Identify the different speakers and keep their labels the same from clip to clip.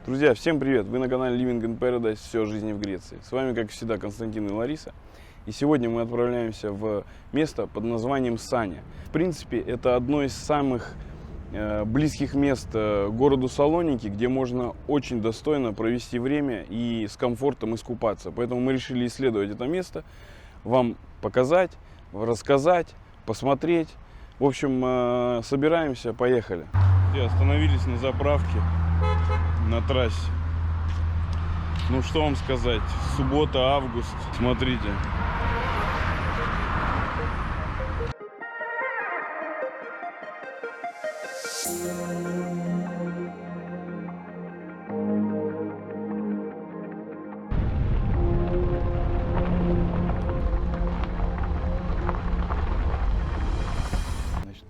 Speaker 1: Друзья, всем привет! Вы на канале Living in Paradise, все о жизни в Греции. С вами, как всегда, Константин и Лариса. И сегодня мы отправляемся в место под названием Саня. В принципе, это одно из самых близких мест к городу Салоники, где можно очень достойно провести время и с комфортом искупаться. Поэтому мы решили исследовать это место, вам показать, рассказать, посмотреть. В общем, собираемся, поехали. Остановились на заправке на трассе. Ну что вам сказать, суббота, август, смотрите.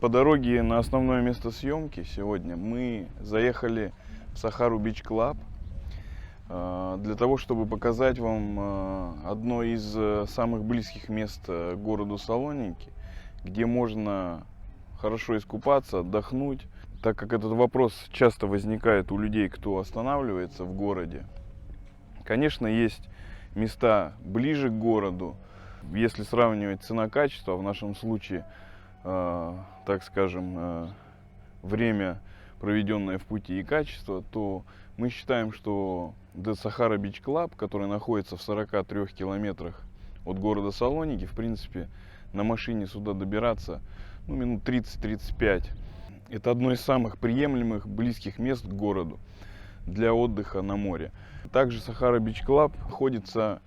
Speaker 1: По дороге на основное место съемки сегодня мы заехали в Сахару Бич Клаб для того, чтобы показать вам одно из самых близких мест к городу Салоники, где можно хорошо искупаться, отдохнуть, так как этот вопрос часто возникает у людей, кто останавливается в городе. Конечно, есть места ближе к городу, если сравнивать цена-качество, в нашем случае, так скажем, время, проведенное в пути, и качество, то мы считаем, что до Сахара Бич Клаб, который находится в 43 километрах от города Салоники, в принципе, на машине сюда добираться минут 30-35. Это одно из самых приемлемых, близких мест к городу для отдыха на море. Также Сахара Бич Клаб находится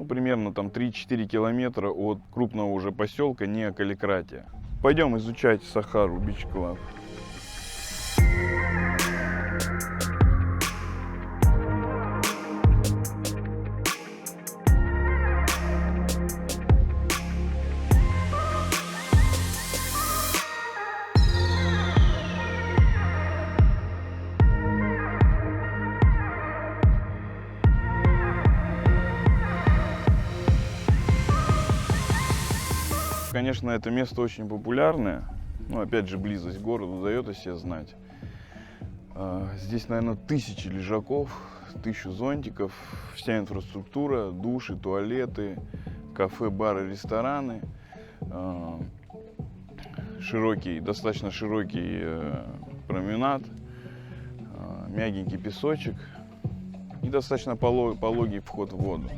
Speaker 1: примерно там 3-4 километра от крупного уже поселка Неа Каликратия. Пойдем изучать Сахару Бич Клаб. Конечно, это место очень популярное, опять же, близость к городу дает о себе знать. Здесь, наверное, 1000 лежаков, 1000 зонтиков, вся инфраструктура, души, туалеты, кафе, бары, рестораны, достаточно широкий променад, мягенький песочек и достаточно пологий вход в воду.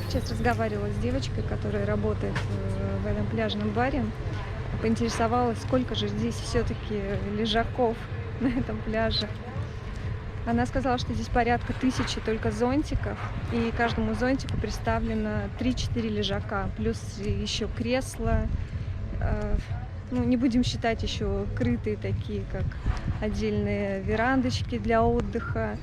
Speaker 2: Сейчас разговаривала с девочкой, которая работает в этом пляжном баре. Поинтересовалась, сколько же здесь все-таки лежаков на этом пляже. Она сказала, что здесь порядка 1000 только зонтиков, и каждому зонтику представлено 3-4 лежака, плюс еще кресла. Не будем считать еще крытые такие, как отдельные верандочки для отдыха,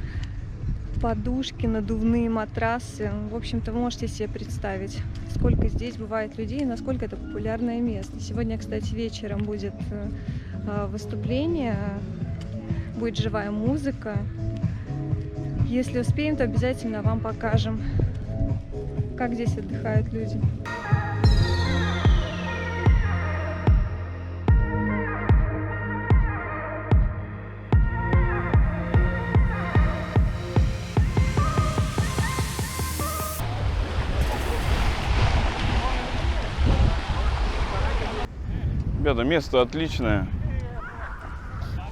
Speaker 2: подушки, надувные матрасы. В общем-то, вы можете себе представить, сколько здесь бывает людей и насколько это популярное место. Сегодня, кстати, вечером будет выступление, будет живая музыка. Если успеем, то обязательно вам покажем, как здесь отдыхают люди.
Speaker 1: Ребята, место отличное.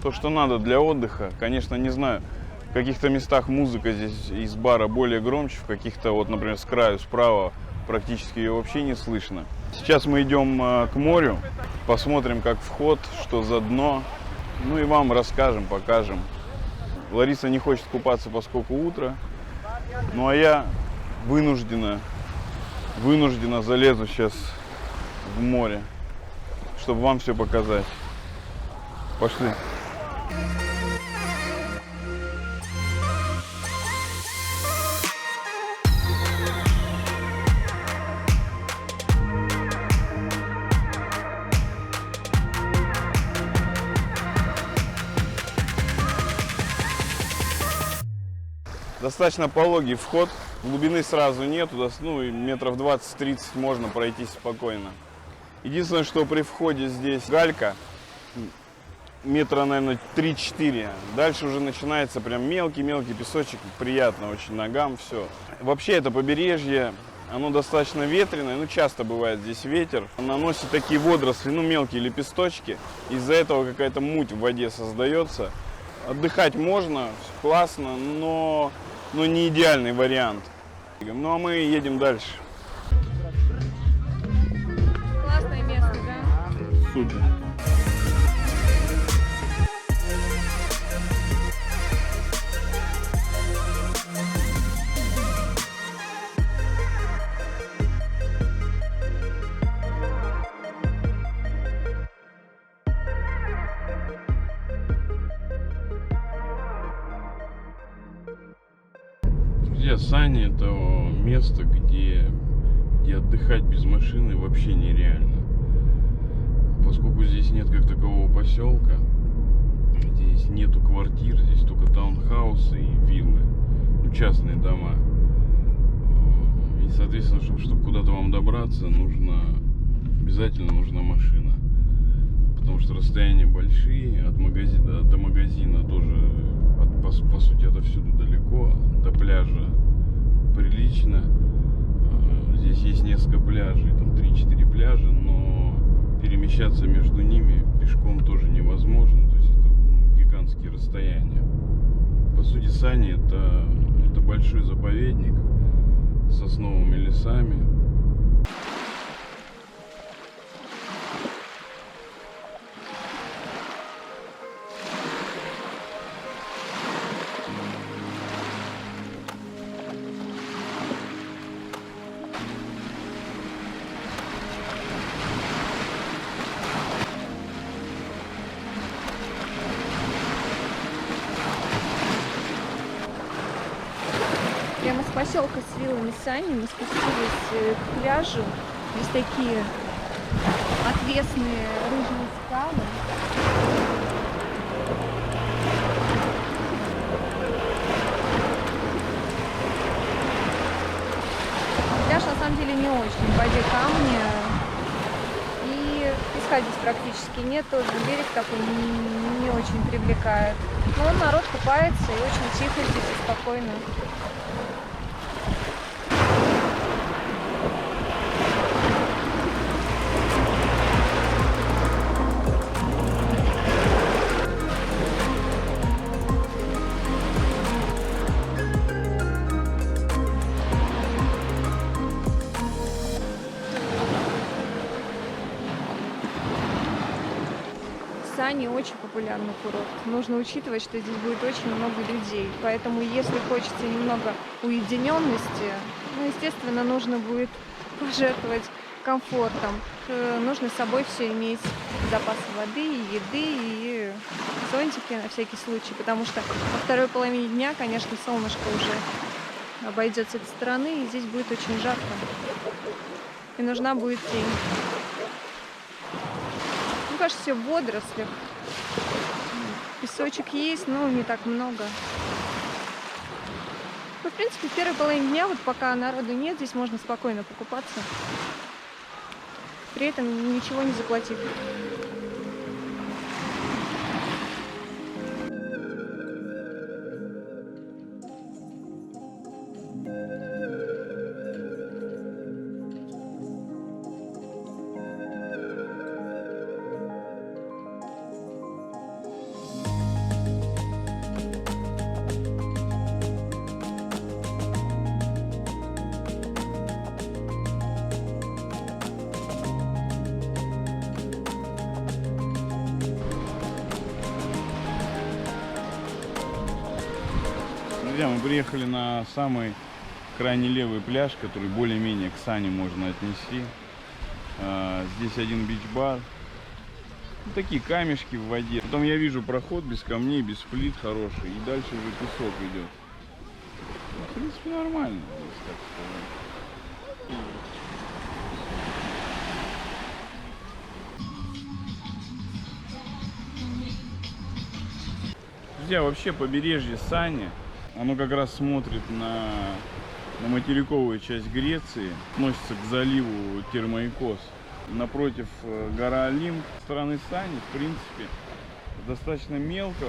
Speaker 1: То, что надо для отдыха. Конечно, не знаю, в каких-то местах музыка здесь из бара более громче, в каких-то, например, с краю, справа практически ее вообще не слышно. Сейчас мы идем к морю, посмотрим, как вход, что за дно. И вам расскажем, покажем. Лариса не хочет купаться, поскольку утро. А я вынужденно залезу сейчас в море, чтобы вам все показать. Пошли. Достаточно пологий вход, глубины сразу нету, ну и метров 20-30 можно пройти спокойно. Единственное, что при входе здесь галька, метра, наверное, 3-4. Дальше уже начинается прям мелкий-мелкий песочек, приятно очень ногам, все. Вообще это побережье, оно достаточно ветреное, ну часто бывает здесь ветер. Наносит такие водоросли, ну мелкие лепесточки, из-за этого какая-то муть в воде создается. Отдыхать можно, классно, но не идеальный вариант. Ну а мы едем дальше.
Speaker 2: Классное место, да?
Speaker 1: Супер. Друзья, Сани — это место, где отдыхать без машины вообще нереально. Поскольку здесь нет как такового поселка, здесь нету квартир, здесь только таунхаусы и виллы, ну, частные дома. И, соответственно, чтобы куда-то вам добраться, обязательно нужна машина. Потому что расстояния большие, от магазина до магазина тоже, по сути, отовсюду далеко, до пляжа прилично. Здесь есть несколько пляжей, там 3-4 пляжа, но перемещаться между ними пешком тоже невозможно. То есть это гигантские расстояния. По сути, Сани это большой заповедник с сосновыми лесами.
Speaker 2: Прямо с поселка с виллами Сани мы спустились к пляжу. Здесь такие отвесные рыжие скалы. Пляж на самом деле не очень. В воде камни. И песка здесь практически нет. Тоже берег такой не очень привлекает. Но народ купается и очень тихо здесь и спокойно. Сани очень популярный курорт. Нужно учитывать, что здесь будет очень много людей. Поэтому, если хочется немного уединенности, естественно, нужно будет пожертвовать комфортом. Нужно с собой все иметь: запасы воды, и еды, и зонтики на всякий случай. Потому что во второй половине дня, конечно, солнышко уже обойдет с этой стороны, и здесь будет очень жарко. И нужна будет тень. Кажется, все в водорослях. Песочек есть, но не так много. Ну, в принципе, в первой половине дня, вот пока народу нет, здесь можно спокойно покупаться. При этом ничего не заплатив.
Speaker 1: Друзья, мы приехали на самый крайне левый пляж, который более-менее к Сани можно отнести. Здесь один бич-бар. Ну, такие камешки в воде. Потом я вижу проход без камней, без плит хороший. И дальше уже песок идет. В принципе, нормально, если так сказать. Друзья, вообще побережье Сани, оно как раз смотрит на материковую часть Греции, относится к заливу Термоикос. Напротив гора Олимп. Со стороны Сани, в принципе, достаточно мелко,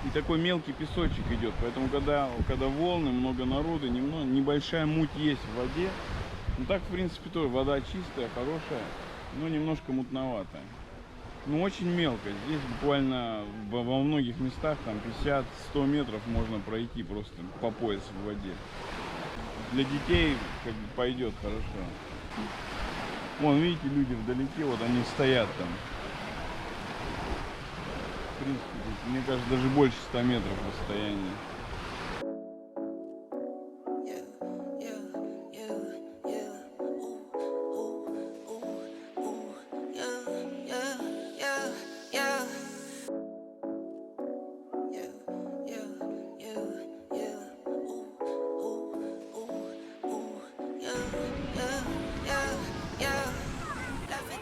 Speaker 1: и такой мелкий песочек идет. Поэтому, когда волны, много народу, небольшая муть есть в воде. Ну так, в принципе, тоже вода чистая, хорошая, но немножко мутноватая. Ну, очень мелко. Здесь буквально во многих местах там 50-100 метров можно пройти просто по пояс в воде. Для детей как бы пойдет хорошо. Вон, видите, люди вдалеке, вот они стоят там. В принципе, здесь, мне кажется, даже больше 100 метров расстояния.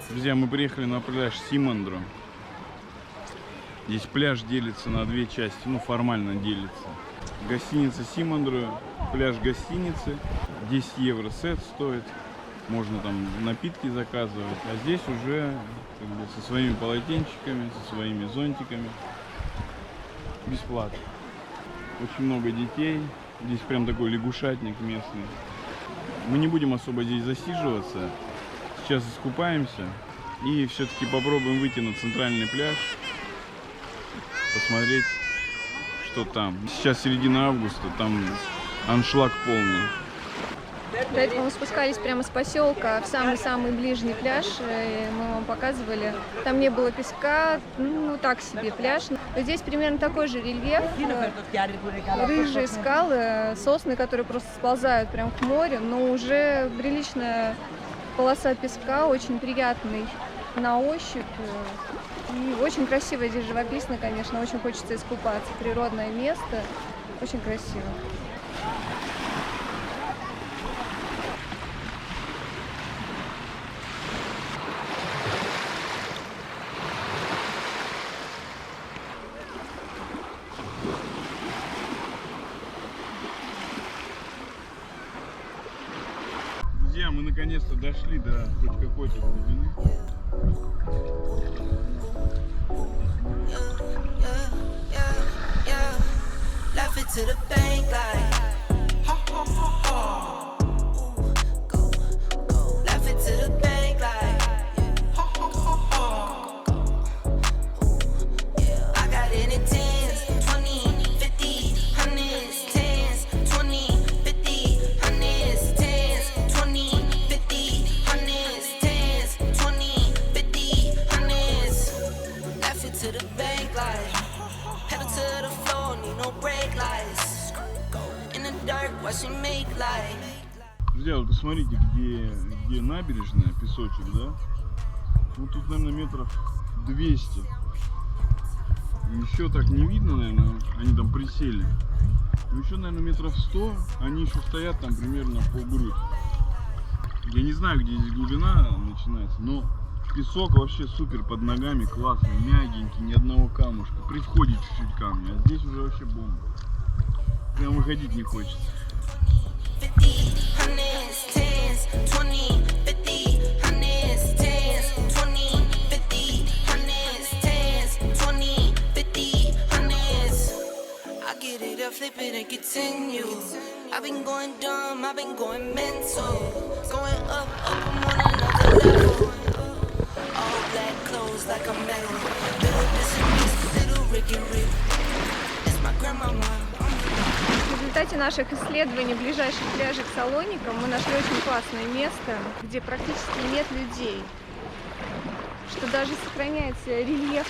Speaker 1: Друзья, мы приехали на пляж Симандро. Здесь пляж делится на две части, ну формально делится. Гостиница Симандро, пляж гостиницы, 10 евро сет стоит. Можно там напитки заказывать, а здесь уже как бы, со своими полотенчиками, со своими зонтиками. Бесплатно. Очень много детей. Здесь прям такой лягушатник местный. Мы не будем особо здесь засиживаться. Сейчас искупаемся и все-таки попробуем выйти на центральный пляж, посмотреть, что там. Сейчас середина августа, там аншлаг полный.
Speaker 2: До этого мы спускались прямо с поселка в самый-самый ближний пляж, и мы вам показывали. Там не было песка, ну так себе пляж. Но здесь примерно такой же рельеф, рыжие скалы, сосны, которые просто сползают прямо к морю, но уже приличная полоса песка, очень приятный на ощупь. И очень красиво здесь, живописно, конечно, очень хочется искупаться. Природное место, очень красиво.
Speaker 1: Друзья, мы наконец-то дошли до хоть какой-то глубины. Друзья, вот посмотрите, где набережная, песочек, да? Вот тут, наверное, метров 200. Еще так не видно, наверное, они там присели. Но еще, наверное, метров 100, они еще стоят там примерно полгрудь. Я не знаю, где здесь глубина начинается, но песок вообще супер под ногами, классный, мягенький, ни одного камушка. При входе чуть-чуть камня, а здесь уже вообще бомба. Прям выходить не хочется.
Speaker 3: Flip it and continue. I've been going dumb, I've been going mental. Going up, I'm on another level. All black clothes like a metal. Little this and this, little Rick and Rick. It's my grandmama.
Speaker 2: В результате наших исследований ближайших пляжей к Салоникам мы нашли очень классное место, где практически нет людей. Что даже сохраняется рельеф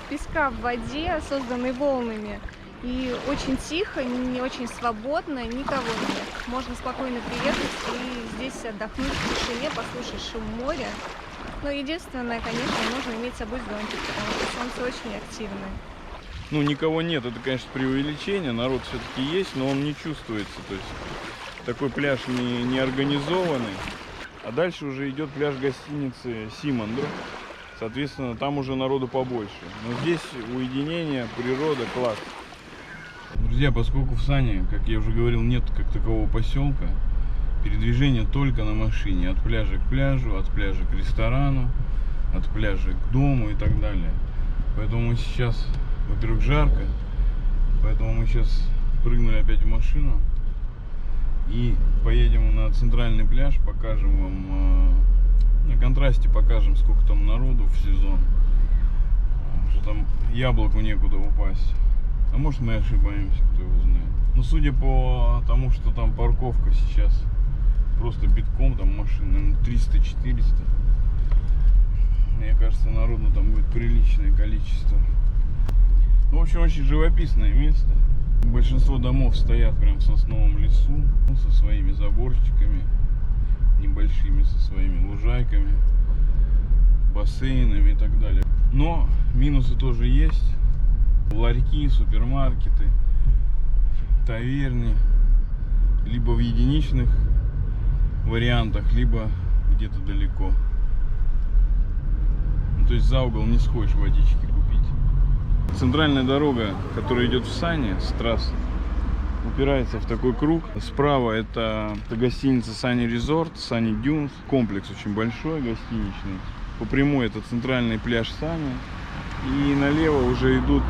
Speaker 2: песка в воде, созданный волнами. И очень тихо, не очень свободно, никого нет. Можно спокойно приехать и здесь отдохнуть в тишине, послушать шум моря. Но единственное, конечно, нужно иметь с собой зонтик, потому что солнце очень активное.
Speaker 1: Ну, никого нет, это, конечно, преувеличение, народ все-таки есть, но он не чувствуется, то есть такой пляж не организованный. А дальше уже идет пляж гостиницы Симандро, соответственно, там уже народу побольше. Но здесь уединение, природа, класс. Друзья, поскольку в Сане, как я уже говорил, нет как такового поселка, передвижение только на машине, от пляжа к пляжу, от пляжа к ресторану, от пляжа к дому и так далее. Поэтому мы сейчас, во-первых, жарко, поэтому мы сейчас прыгнули опять в машину и поедем на центральный пляж, покажем вам, на контрасте покажем, сколько там народу в сезон, что там яблоку некуда упасть. А может, мы ошибаемся, кто его знает. Но судя по тому, что там парковка сейчас просто битком, там машин, наверное, 300-400. Мне кажется, народу там будет приличное количество. В общем, очень живописное место. Большинство домов стоят прям в сосновом лесу, со своими заборчиками небольшими, со своими лужайками, бассейнами и так далее. Но минусы тоже есть. Ларьки, супермаркеты, таверни, либо в единичных вариантах, либо где-то далеко. Ну, то есть за угол не сходишь водички купить. Центральная дорога, которая идет в Сане с трассы, упирается в такой круг. Справа это гостиница Sunny Resort, Sunny Dunes. Комплекс очень большой, гостиничный. По прямой это центральный пляж Сани. И налево уже идут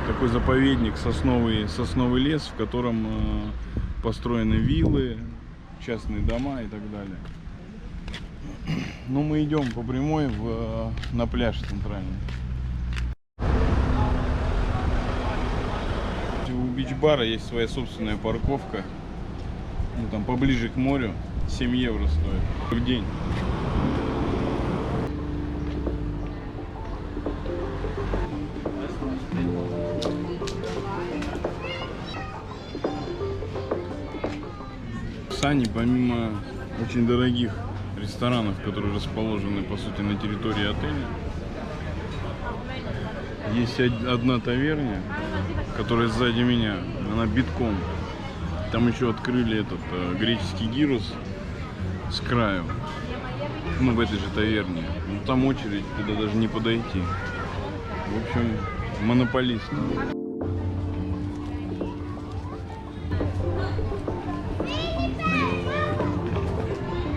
Speaker 1: такой заповедник, сосновый лес, в котором построены виллы, частные дома и так далее. Ну, мы идем по прямой на пляж центральный. У бич-бара есть своя собственная парковка. Ну, там поближе к морю. 7 евро стоит в день. В Сане, помимо очень дорогих ресторанов, которые расположены, по сути, на территории отеля, есть одна таверня, которая сзади меня, она битком. Там еще открыли этот греческий гирос с краю, ну, в этой же таверне. Ну, там очередь, туда даже не подойти. В общем, монополист.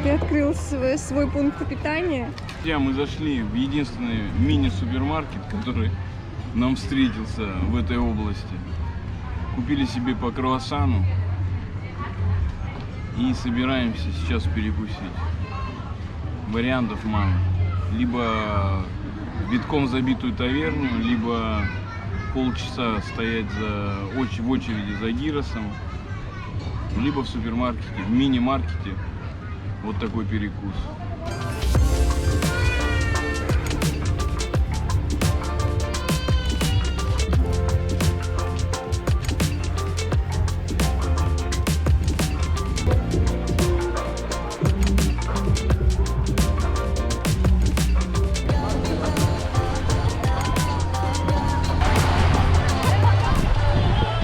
Speaker 2: Ты открыл свой пункт питания?
Speaker 1: Мы зашли в единственный мини-супермаркет, который нам встретился в этой области. Купили себе по круассану и собираемся сейчас перекусить. Вариантов мало. Либо битком забитую таверню, либо полчаса стоять в очереди за гиросом, либо в супермаркете, в мини-маркете. Вот такой перекус.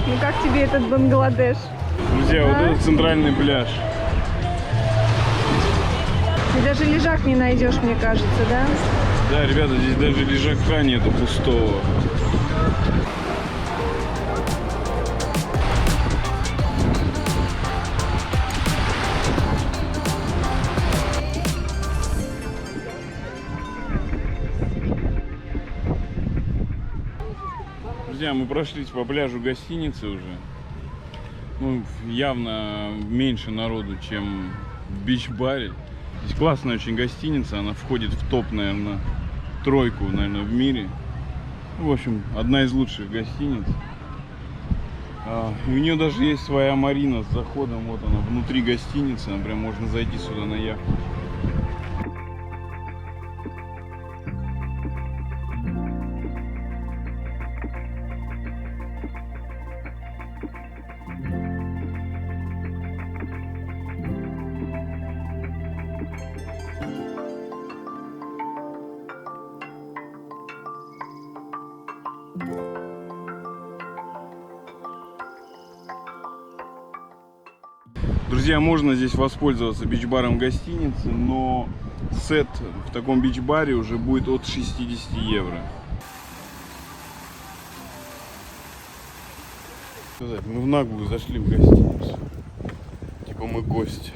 Speaker 2: Ну как тебе этот Бангладеш?
Speaker 1: Друзья, вот это центральный пляж.
Speaker 2: Ты даже лежак не найдешь, мне кажется, да?
Speaker 1: Да, ребята, здесь даже лежака нету пустого. Друзья, мы прошлись по пляжу гостиницы уже. Ну, явно меньше народу, чем в бич-баре. Здесь классная очень гостиница, она входит в топ, наверное, тройку, наверное, в мире. В общем, одна из лучших гостиниц. И у нее даже есть своя марина с заходом, вот она внутри гостиницы, прям можно зайти сюда на яхту. Друзья, можно здесь воспользоваться бич-баром гостиницы, но сет в таком бич-баре уже будет от 60 евро. Мы в наглую зашли в гостиницу. Типа мы гости.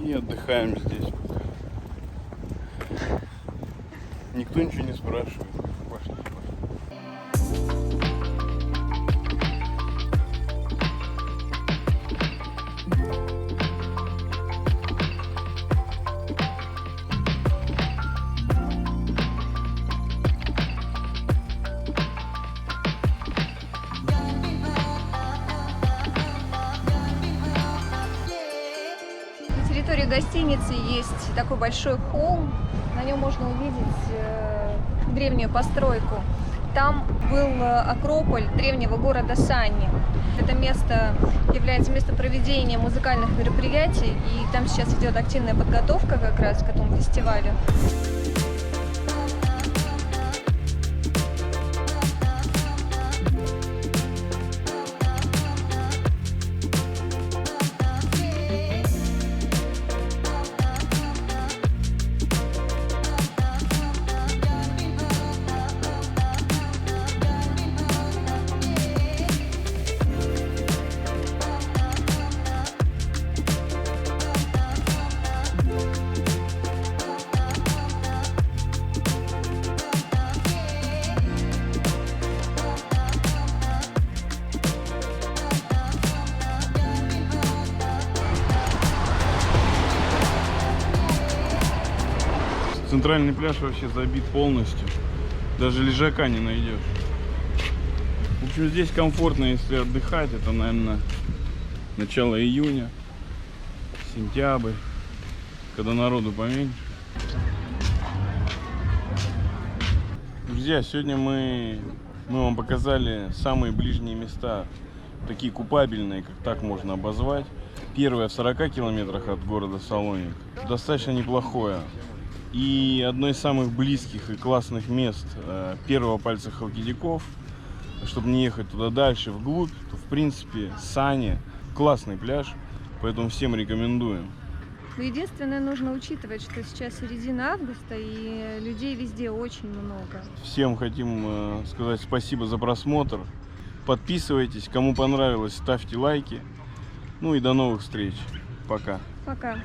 Speaker 1: И отдыхаем здесь пока. Никто ничего не спрашивает. Пошли, пошли.
Speaker 2: На территории гостиницы есть такой большой холм. На нем можно увидеть древнюю постройку. Там был акрополь древнего города Санни. Это место является местом проведения музыкальных мероприятий, и там сейчас идет активная подготовка как раз к этому фестивалю.
Speaker 1: Центральный пляж вообще забит полностью. Даже лежака не найдешь. В общем, здесь комфортно, если отдыхать. Это, наверное, начало июня, сентябрь, когда народу поменьше. Друзья, сегодня мы вам показали самые ближние места, такие купабельные, как так можно обозвать. Первое в 40 километрах от города Салоник. Достаточно неплохое. И одно из самых близких и классных мест первого пальца Халкидиков, чтобы не ехать туда дальше, вглубь, то в принципе Сани классный пляж, поэтому всем рекомендуем.
Speaker 2: Единственное, нужно учитывать, что сейчас середина августа и людей везде очень много.
Speaker 1: Всем хотим сказать спасибо за просмотр. Подписывайтесь, кому понравилось, ставьте лайки. Ну и до новых встреч. Пока.
Speaker 2: Пока.